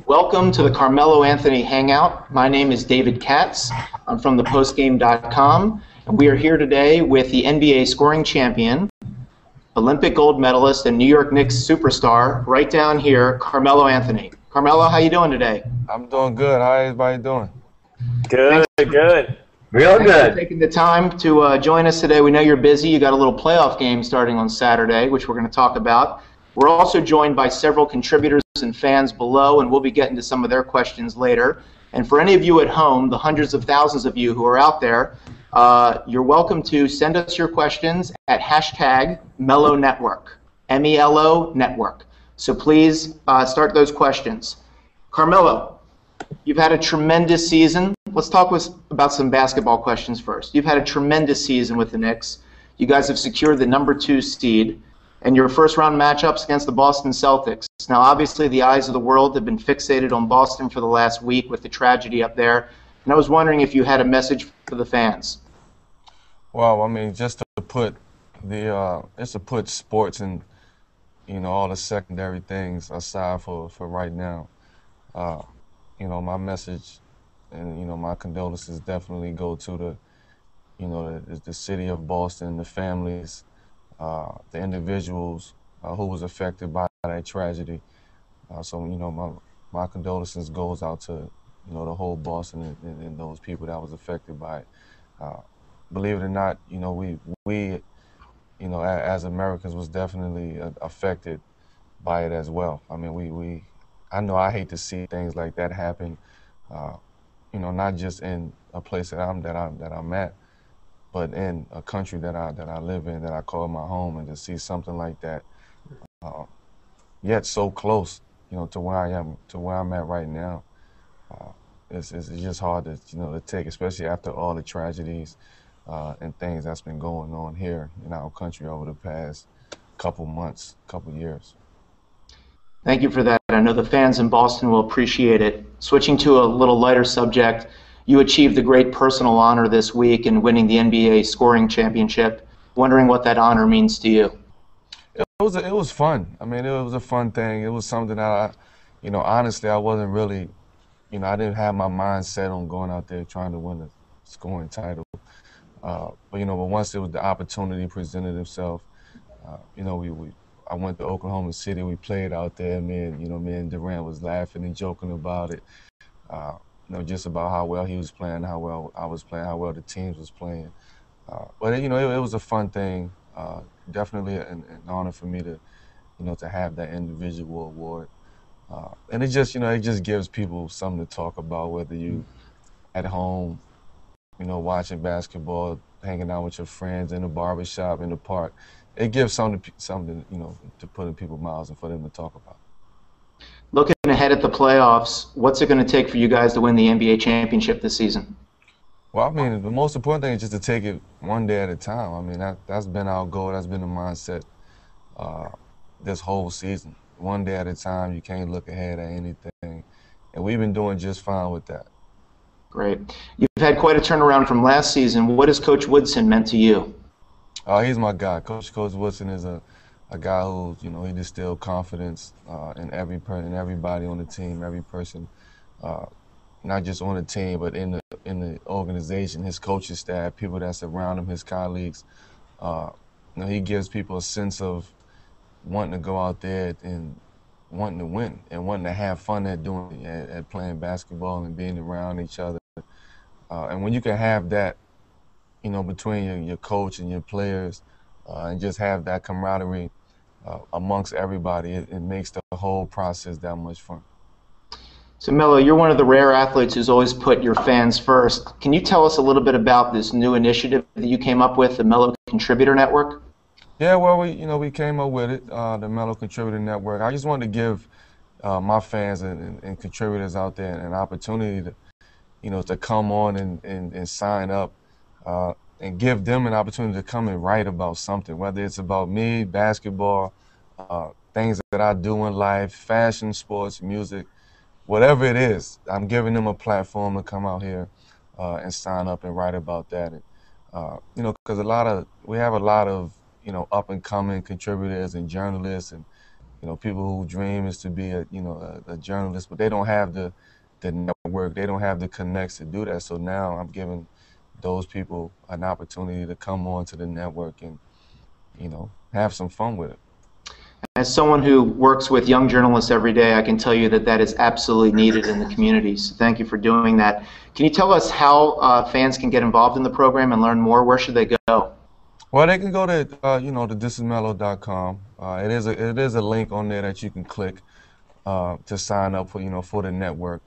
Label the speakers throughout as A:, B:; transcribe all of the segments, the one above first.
A: Welcome to the Carmelo Anthony Hangout. My name is David Katz. I'm from ThePostGame.com, and we are here today with the NBA scoring champion, Olympic gold medalist, and New York Knicks superstar, right down here, Carmelo Anthony. Carmelo, how you doing today?
B: I'm doing good. How everybody doing?
C: Good, good.
A: Real good. Thanks for taking the time to join us today. We know you're busy. You got a little playoff game starting on Saturday, which we're going to talk about. We're also joined by several contributors and fans below, and we'll be getting to some of their questions later. And for any of you at home, the hundreds of thousands of you who are out there, you're welcome to send us your questions at hashtag Melo Network, M-E-L-O Network. So please start those questions. Carmelo, you've had a tremendous season. Let's talk about some basketball questions first. You've had a tremendous season with the Knicks. You guys have secured the #2 seed, and your first-round matchups against the Boston Celtics. Now, obviously, the eyes of the world have been fixated on Boston for the last week with the tragedy up there, and I was wondering if you had a message for the fans.
B: Well, I mean, just to put sports and all the secondary things aside for right now. My message and my condolences definitely go to the city of Boston, the families, the individuals who was affected by that tragedy. My condolences goes out to the whole Boston and those people that was affected by it. Believe it or not, we as Americans was definitely affected by it as well. I mean, I know I hate to see things like that happen. Not just in a place that I'm at, but in a country that I live in, that I call my home, and to see something like that, yet so close, to where I am, to where I'm at right now, it's just hard to take, especially after all the tragedies and things that's been going on here in our country over the past couple months, couple years.
A: Thank you for that. I know the fans in Boston will appreciate it. Switching to a little lighter subject, you achieved a great personal honor this week in winning the NBA scoring championship. Wondering what that honor means to you.
B: It was fun. I mean, it was a fun thing. It was something that honestly, I wasn't really, I didn't have my mind set on going out there trying to win a scoring title. But once it was the opportunity presented itself, I went to Oklahoma City. We played out there. Me and Durant was laughing and joking about it. Just about how well he was playing, how well I was playing, how well the teams was playing. But it was a fun thing. Definitely an honor for me to have that individual award. And it just gives people something to talk about, whether you at home, watching basketball, hanging out with your friends in the barbershop, in the park. It gives something to put in people's mouths and for them to talk about.
A: Looking ahead at the playoffs, what's it going to take for you guys to win the NBA championship this season?
B: Well, I mean, the most important thing is just to take it one day at a time. I mean, that's been our goal. That's been the mindset this whole season. One day at a time. You can't look ahead at anything. And we've been doing just fine with that.
A: Great. You've had quite a turnaround from last season. What has Coach Woodson meant to you?
B: He's my guy. Coach Woodson is a guy who, he distilled confidence in everybody on the team, every person, not just on the team, but in the organization, his coaching staff, people that surround him, his colleagues. He gives people a sense of wanting to go out there and wanting to win and wanting to have fun at doing it, at playing basketball and being around each other. And when you can have that, between your coach and your players, and just have that camaraderie amongst everybody, it makes the whole process that much fun.
A: So, Melo, you're one of the rare athletes who's always put your fans first. Can you tell us a little bit about this new initiative that you came up with, the Melo Contributor Network?
B: Yeah, well, we came up with it, the Melo Contributor Network. I just wanted to give my fans and contributors out there an opportunity to come on and sign up. And give them an opportunity to come and write about something, whether it's about me, basketball, things that I do in life, fashion, sports, music, whatever it is. I'm giving them a platform to come out here and sign up and write about that. And, because we have a lot of up and coming contributors and journalists and people who dream is to be a journalist, but they don't have the network, they don't have the connects to do that. So now I'm giving those people an opportunity to come onto the network and, have some fun with it.
A: As someone who works with young journalists every day, I can tell you that that is absolutely needed in the community. So thank you for doing that. Can you tell us how fans can get involved in the program and learn more? Where should they go?
B: Well, they can go to to thisismelo.com. It is a link on there that you can click to sign up for the network.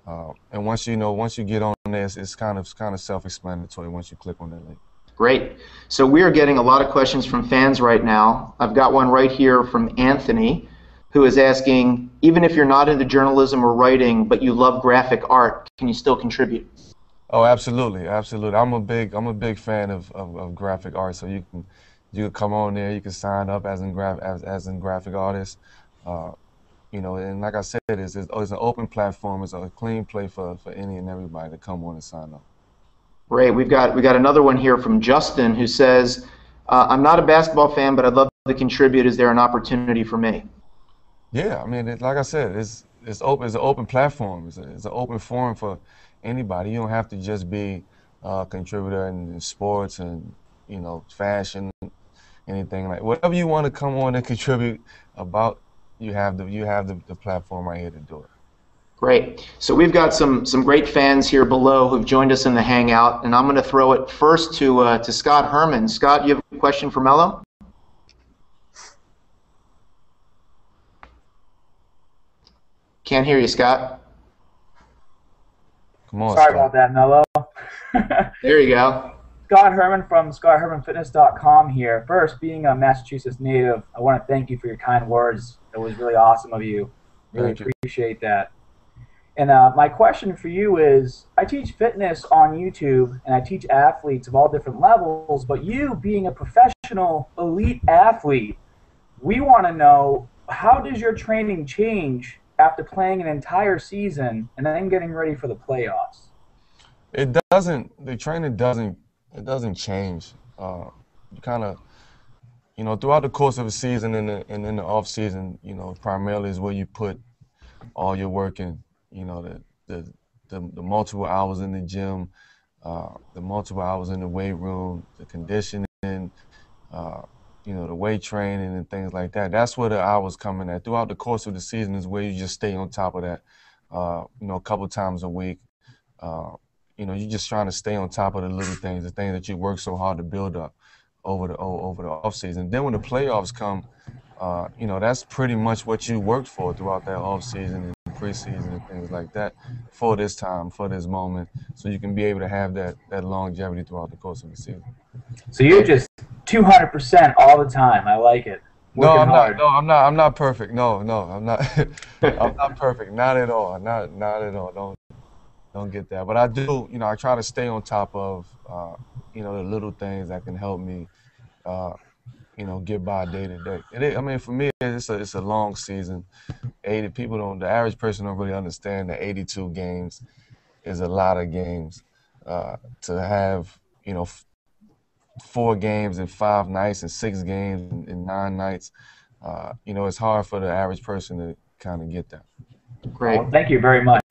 B: And once you get on there, it's kind of self-explanatory once you click on that link.
A: Great. So we are getting a lot of questions from fans right now. I've got one right here from Anthony, who is asking, even if you're not into journalism or writing, but you love graphic art, can you still contribute?
B: Oh, absolutely, absolutely. I'm a big fan of graphic art. So you can come on there, you can sign up as in graphic artist. And like I said, it's an open platform. It's a clean play for any and everybody to come on and sign up.
A: Great. We got another one here from Justin, who says, I'm not a basketball fan, but I'd love to contribute. Is there an opportunity for me?
B: Yeah, I mean, like I said, it's open. It's an open platform. It's an open forum for anybody. You don't have to just be a contributor in sports and fashion, anything like whatever you want to come on and contribute about. You have the platform right here to do it.
A: Great. So we've got some great fans here below who've joined us in the Hangout, and I'm going to throw it first to Scott Herman. Scott, you have a question for Melo? Can't hear you, Scott.
B: Come on,
D: Sorry
B: Scott.
D: about that, Melo.
A: There you go.
D: Scott Herman from ScottHermanFitness.com here. First, being a Massachusetts native, I want to thank you for your kind words. It was really awesome of you. Really appreciate that. And my question for you is, I teach fitness on YouTube, and I teach athletes of all different levels, but you being a professional elite athlete, we want to know, how does your training change after playing an entire season and then getting ready for the playoffs?
B: It doesn't. The training doesn't. It doesn't change. You kind of, throughout the course of a season and in the off season, primarily is where you put all your work in. The multiple hours in the gym, the multiple hours in the weight room, the conditioning, the weight training and things like that. That's where the hours come in at. Throughout the course of the season is where you just stay on top of that, a couple times a week. You're just trying to stay on top of the little things, the things that you work so hard to build up over the off season. Then when the playoffs come, that's pretty much what you worked for throughout that off season and preseason and things like that for this time, for this moment, so you can be able to have that longevity throughout the course of the season.
D: So you're just 200% all the time. I like it.
B: I'm not perfect. No, I'm not. I'm not perfect. Not at all. Not at all. Don't get that. But I do. I try to stay on top of the little things that can help me. Get by day to day. For me, it's a long season. The average person don't really understand that 82 games is a lot of games. To have, 4 games in 5 nights and 6 games in 9 nights, it's hard for the average person to kind of get that.
A: Great.
D: Well, thank you very much.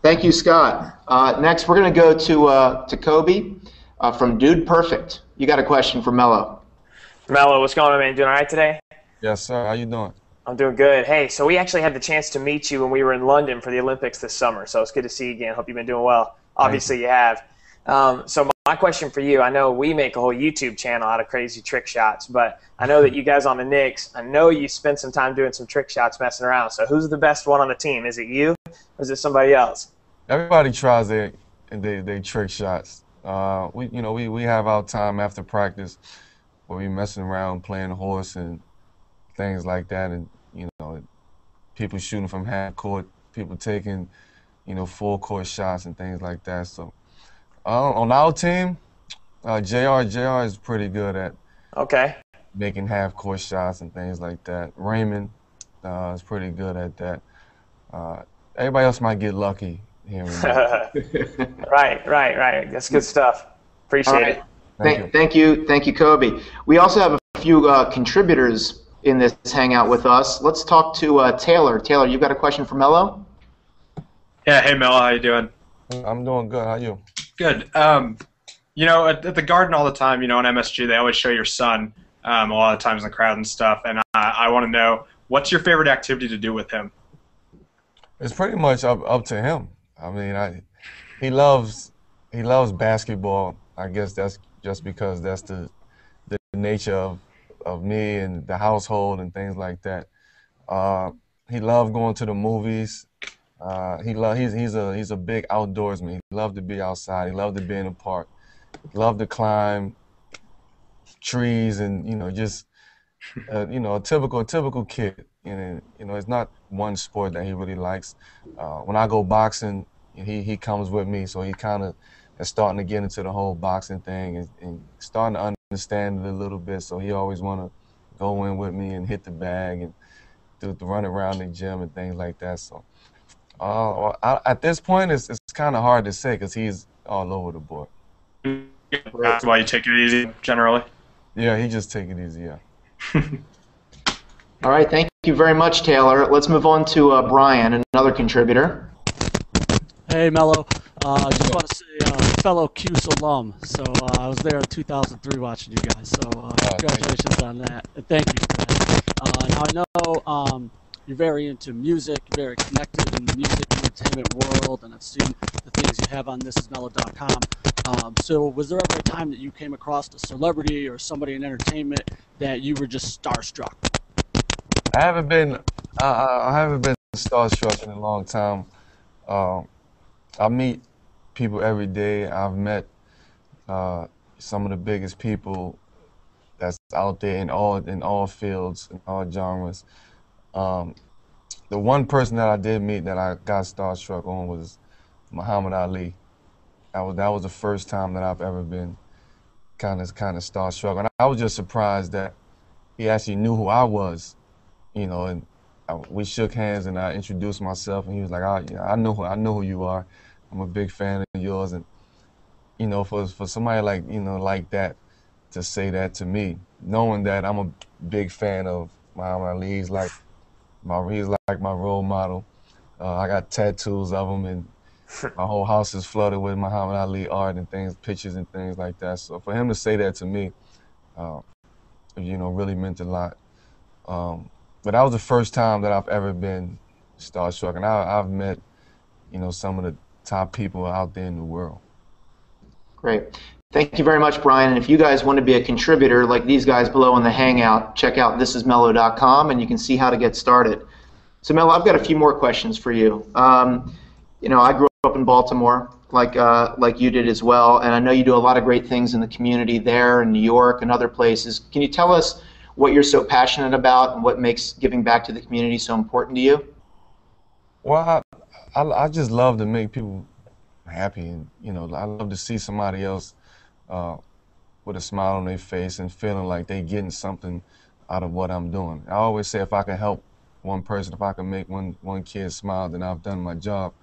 A: Thank you, Scott. Next, we're going to go to Jacoby from Dude Perfect. You got a question for Melo.
C: Melo, what's going on, man? Doing all right today?
B: Yes, sir. How you doing?
C: I'm doing good. Hey, so we actually had the chance to meet you when we were in London for the Olympics this summer, so it's good to see you again. Hope you've been doing well. Obviously, you have. So my question for you, I know we make a whole YouTube channel out of crazy trick shots, but I know that you guys on the Knicks, I know you spent some time doing some trick shots messing around. So who's the best one on the team? Is it you or is it somebody else?
B: Everybody tries their trick shots. We have our time after practice where we messing around playing horse and things like that, and people shooting from half court, people taking full court shots and things like that. So on our team, JR is pretty good at making half court shots and things like that. Raymond is pretty good at that. Everybody else might get lucky here and there.
C: Right. That's good stuff. Appreciate it.
A: Thank you, Kobe. We also have a few contributors in this hangout with us. Let's talk to Taylor. Taylor, you've got a question for Melo?
E: Yeah, hey Melo, how you doing?
B: I'm doing good. How are you?
E: Good. You know, at the Garden all the time, you know, on MSG, they always show your son a lot of times in the crowd and stuff, and I want to know, what's your favorite activity to do with him?
B: It's pretty much up to him. I mean, he loves basketball. I guess that's just because that's the nature of me and the household and things like that. He loves going to the movies. He's a big outdoorsman. He loves to be outside. He loves to be in the park. He loves to climb trees and just a typical kid. And it's not one sport that he really likes. When I go boxing, he comes with me, so he kind of is starting to get into the whole boxing thing and starting to understand it a little bit. So he always want to go in with me and hit the bag and do the run around the gym and things like that. So at this point, it's kind of hard to say because he's all over the board.
E: That's why you take it easy, generally?
B: Yeah, he just take it easy, yeah.
A: All right, thank you very much, Taylor. Let's move on to Brian, another contributor.
F: Hey, Melo. I just want to say, fellow Cuse alum. So I was there in 2003 watching you guys. So congratulations on that. And thank you for that. Now I know you're very into music, you're very connected in the music and entertainment world, and I've seen the things you have on thisismellow.com. So was there ever a time that you came across a celebrity or somebody in entertainment that you were just starstruck?
B: I haven't been starstruck in a long time. I meet people every day. I've met some of the biggest people that's out there in all fields, in all genres. The one person that I did meet that I got starstruck on was Muhammad Ali. That was the first time that I've ever been kind of starstruck, and I was just surprised that he actually knew who I was, and we shook hands and I introduced myself, and he was like, I know who you are. I'm a big fan of yours, and for somebody like that to say that to me, knowing that I'm a big fan of Muhammad Ali, he's like my role model. I got tattoos of him, and my whole house is flooded with Muhammad Ali art and things, pictures and things like that. So for him to say that to me, really meant a lot. But that was the first time that I've ever been starstruck, and I've met, some of the top people out there in the world.
A: Great. Thank you very much, Brian. And if you guys want to be a contributor like these guys below in the Hangout, check out thisismellow.com and you can see how to get started. So, Melo, I've got a few more questions for you. I grew up in Baltimore, like you did as well, and I know you do a lot of great things in the community there in New York and other places. Can you tell us what you're so passionate about and what makes giving back to the community so important to you?
B: Well, I just love to make people happy, and I love to see somebody else with a smile on their face and feeling like they're getting something out of what I'm doing. I always say if I can help one person, if I can make one kid smile, then I've done my job.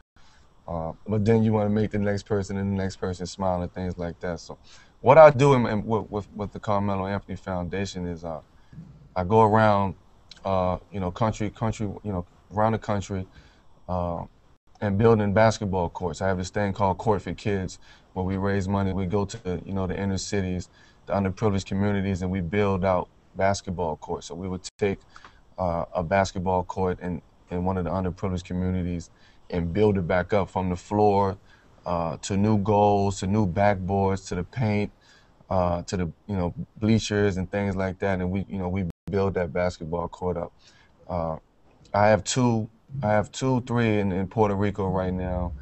B: But then you want to make the next person and the next person smile and things like that. So what I do with the Carmelo Anthony Foundation is I go around, country, around the country, and building basketball courts. I have this thing called Court for Kids, where we raise money. We go to the inner cities, the underprivileged communities, and we build out basketball courts. So we would take a basketball court in one of the underprivileged communities and build it back up from the floor to new goals, to new backboards, to the paint, to the bleachers and things like that. And we build that basketball court up. I have two, three in Puerto Rico right now.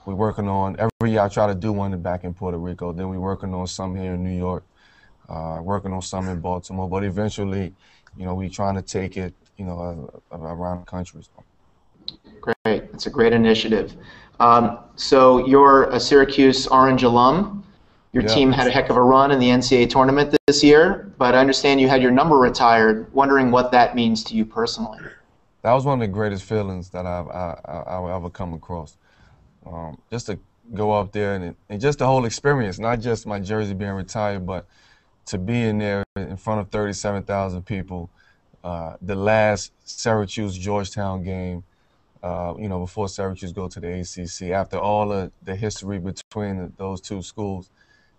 B: We're working on, every year I try to do one back in Puerto Rico. Then we're working on some here in New York, working on some in Baltimore. But eventually, we're trying to take it, around the country.
A: Great. That's a great initiative. So you're a Syracuse Orange alum. Your team had a heck of a run in the NCAA tournament this year, but I understand you had your number retired. Wondering what that means to you personally.
B: That was one of the greatest feelings that I've ever come across. Just to go up there and just the whole experience, not just my jersey being retired, but to be in there in front of 37,000 people, the last Syracuse-Georgetown game, before Syracuse go to the ACC, after all of the history between those two schools,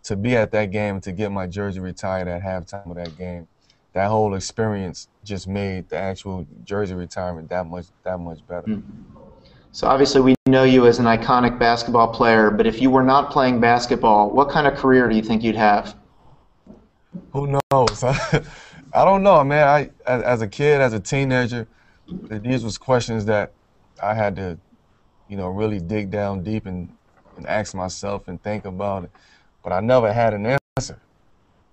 B: to be at that game and to get my jersey retired at halftime of that game, that whole experience just made the actual jersey retirement that much better.
A: So obviously we know you as an iconic basketball player, but if you were not playing basketball, what kind of career do you think you'd have?
B: Who knows? I don't know, man. As a kid, as a teenager, these was questions that I had to, really dig down deep and ask myself and think about it. But I never had an answer.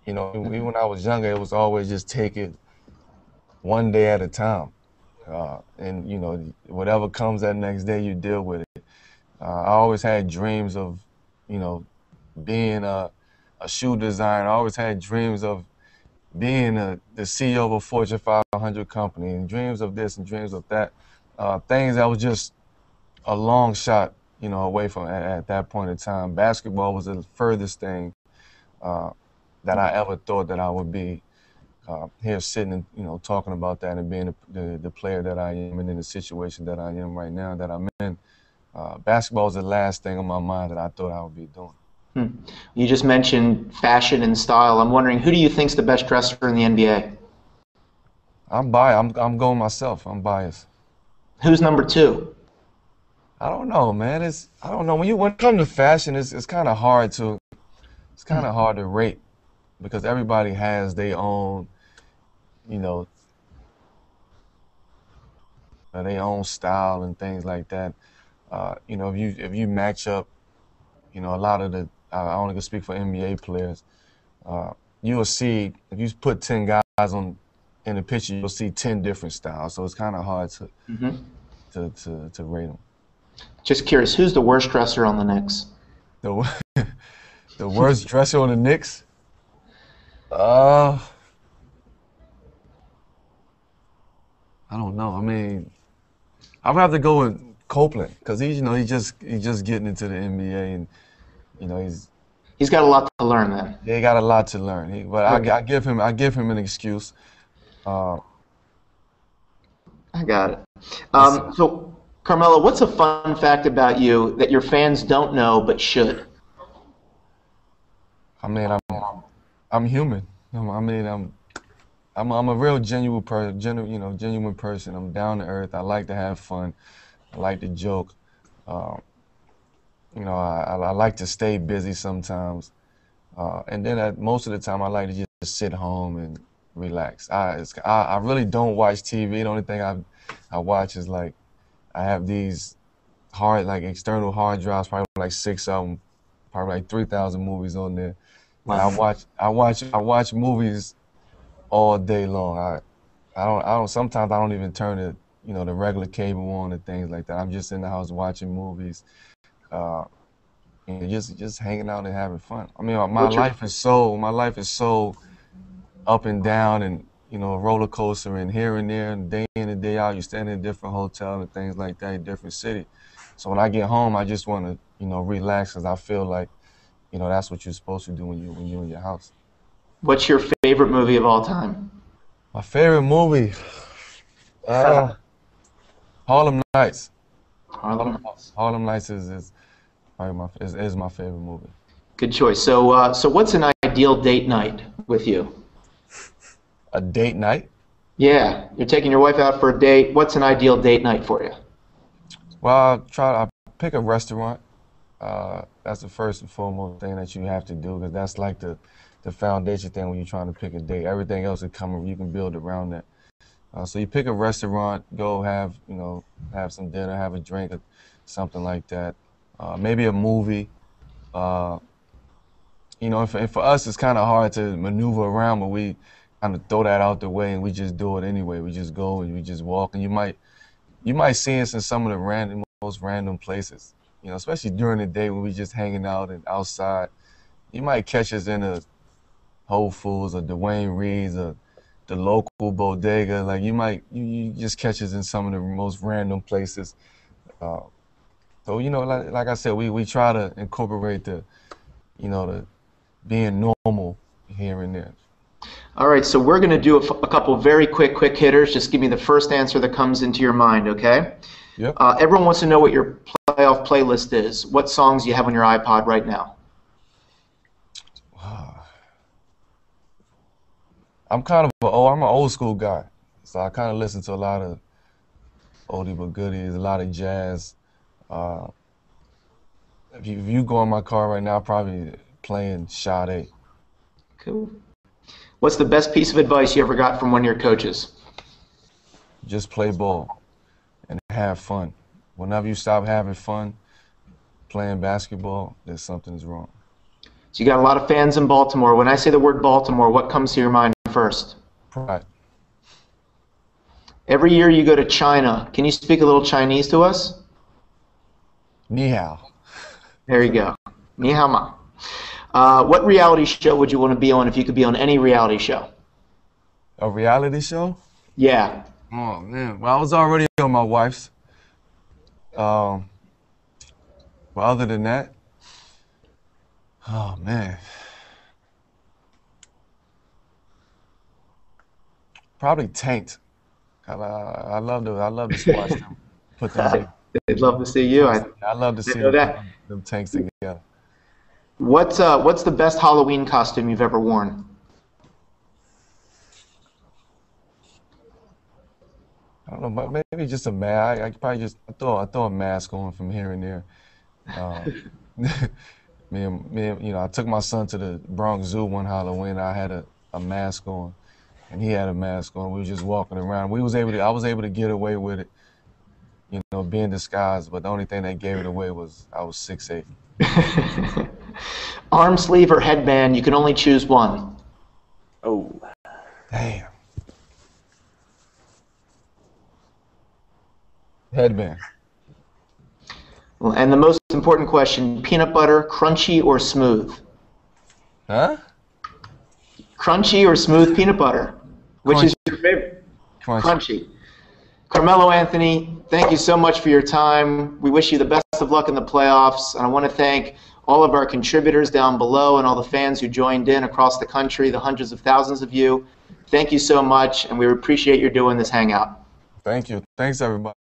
B: Even when I was younger, it was always just take it one day at a time. And whatever comes that next day, you deal with it. I always had dreams of, being a shoe designer. I always had dreams of being the CEO of a Fortune 500 company, and dreams of this and dreams of that. Things that was just a long shot, away from at that point in time. Basketball was the furthest thing that I ever thought that I would be. Here sitting and talking about that and being the player that I am and in the situation that I am right now that I'm in. Basketball is the last thing on my mind that I thought I would be doing.
A: You just mentioned fashion and style. I'm wondering, who do you think's the best dresser in the NBA?
B: I'm biased. I'm going myself. I'm biased.
A: Who's number 2?
B: I don't know, man. I don't know. When it comes to fashion, it's kind of hard to rate because everybody has their own, their own style and things like that. If you match up, a lot of I only can speak for NBA players. You'll see if you put 10 guys in the picture, you'll see 10 different styles. So it's kind of hard to rate them.
A: Just curious, who's the worst dresser on the Knicks?
B: The worst dresser on the Knicks? I don't know. I mean, I would have to go with Copeland because he's just getting into the NBA and
A: he's got a lot to learn then.
B: Yeah, he got a lot to learn. But I give him an excuse.
A: I got it. So, Carmelo, what's a fun fact about you that your fans don't know but should?
B: I mean, I'm human. I'm a real genuine person. I'm down to earth. I like to have fun. I like to joke. I like to stay busy sometimes. And then most of the time, I like to just sit home and relax. I really don't watch TV. The only thing I watch is I have these external hard drives, probably like 6 of them, probably like 3,000 movies on there. Wow. I watch movies all day long. Sometimes I don't even turn the regular cable on and things like that. I'm just in the house watching movies, and just hanging out and having fun. I mean, my life is so up and down and a roller coaster and here and there and day in and day out. You stand in a different hotel and things like that, in a different city. So when I get home, I just want to relax because I feel like that's what you're supposed to do when you're in your house.
A: What's your favorite movie of all time?
B: My favorite movie, Harlem Nights. Harlem Nights is probably my favorite movie.
A: Good choice. So what's an ideal date night with you?
B: A date night?
A: Yeah, you're taking your wife out for a date. What's an ideal date night for you?
B: Well, I pick a restaurant. That's the first and foremost thing that you have to do because that's like the foundation thing when you're trying to pick a date. Everything else is coming. You can build around that. So you pick a restaurant, go have some dinner, have a drink, or something like that. Maybe a movie. And for us, it's kind of hard to maneuver around, but we kind of throw that out the way and we just do it anyway. We just go and we just walk, and you might see us in some of the most random places. Especially during the day when we just hanging out and outside. You might catch us in a Whole Foods or Dwayne Reed's or the local bodega. Like you just catch us in some of the most random places. So like I said, we try to incorporate the being normal here and there.
A: All right, so we're going to do a couple very quick hitters. Just give me the first answer that comes into your mind, okay?
B: Yep.
A: Everyone wants to know what your playoff playlist is. What songs do you have on your iPod right now?
B: I'm an old school guy, so I kind of listen to a lot of oldie but goodies, a lot of jazz. If you go in my car right now, probably playing Sade.
A: Cool. What's the best piece of advice you ever got from one of your coaches?
B: Just play ball and have fun. Whenever you stop having fun playing basketball, then something's wrong.
A: So you got a lot of fans in Baltimore. When I say the word Baltimore, what comes to your mind first?
B: Pride.
A: Every year you go to China. Can you speak a little Chinese to us?
B: Ni hao.
A: There you go. Ni hao ma. What reality show would you want to be on if you could be on any reality show?
B: A reality show?
A: Yeah.
B: Oh, man. Well, I was already on my wife's. But other than that, oh, man. Probably Tanked. I love to watch them put them.
A: They'd love to see you.
B: I love to see them tanks together.
A: What's the best Halloween costume you've ever worn?
B: I don't know, maybe just a mask. I probably just throw a mask on from here and there. I took my son to the Bronx Zoo one Halloween. I had a mask on, and he had a mask on. We were just walking around. I was able to get away with it, being disguised. But the only thing that gave it away was I was 6'8".
A: Arm sleeve or headband, you can only choose one.
C: Oh.
B: Damn. Headband.
A: Well, and the most important question, peanut butter, crunchy or smooth?
B: Huh?
A: Crunchy or smooth peanut butter? Which is your favorite? Crunchy. Carmelo Anthony, thank you so much for your time. We wish you the best of luck in the playoffs, and I want to thank all of our contributors down below and all the fans who joined in across the country, the hundreds of thousands of you. Thank you so much, and we appreciate you doing this hangout.
B: Thank you. Thanks, everybody.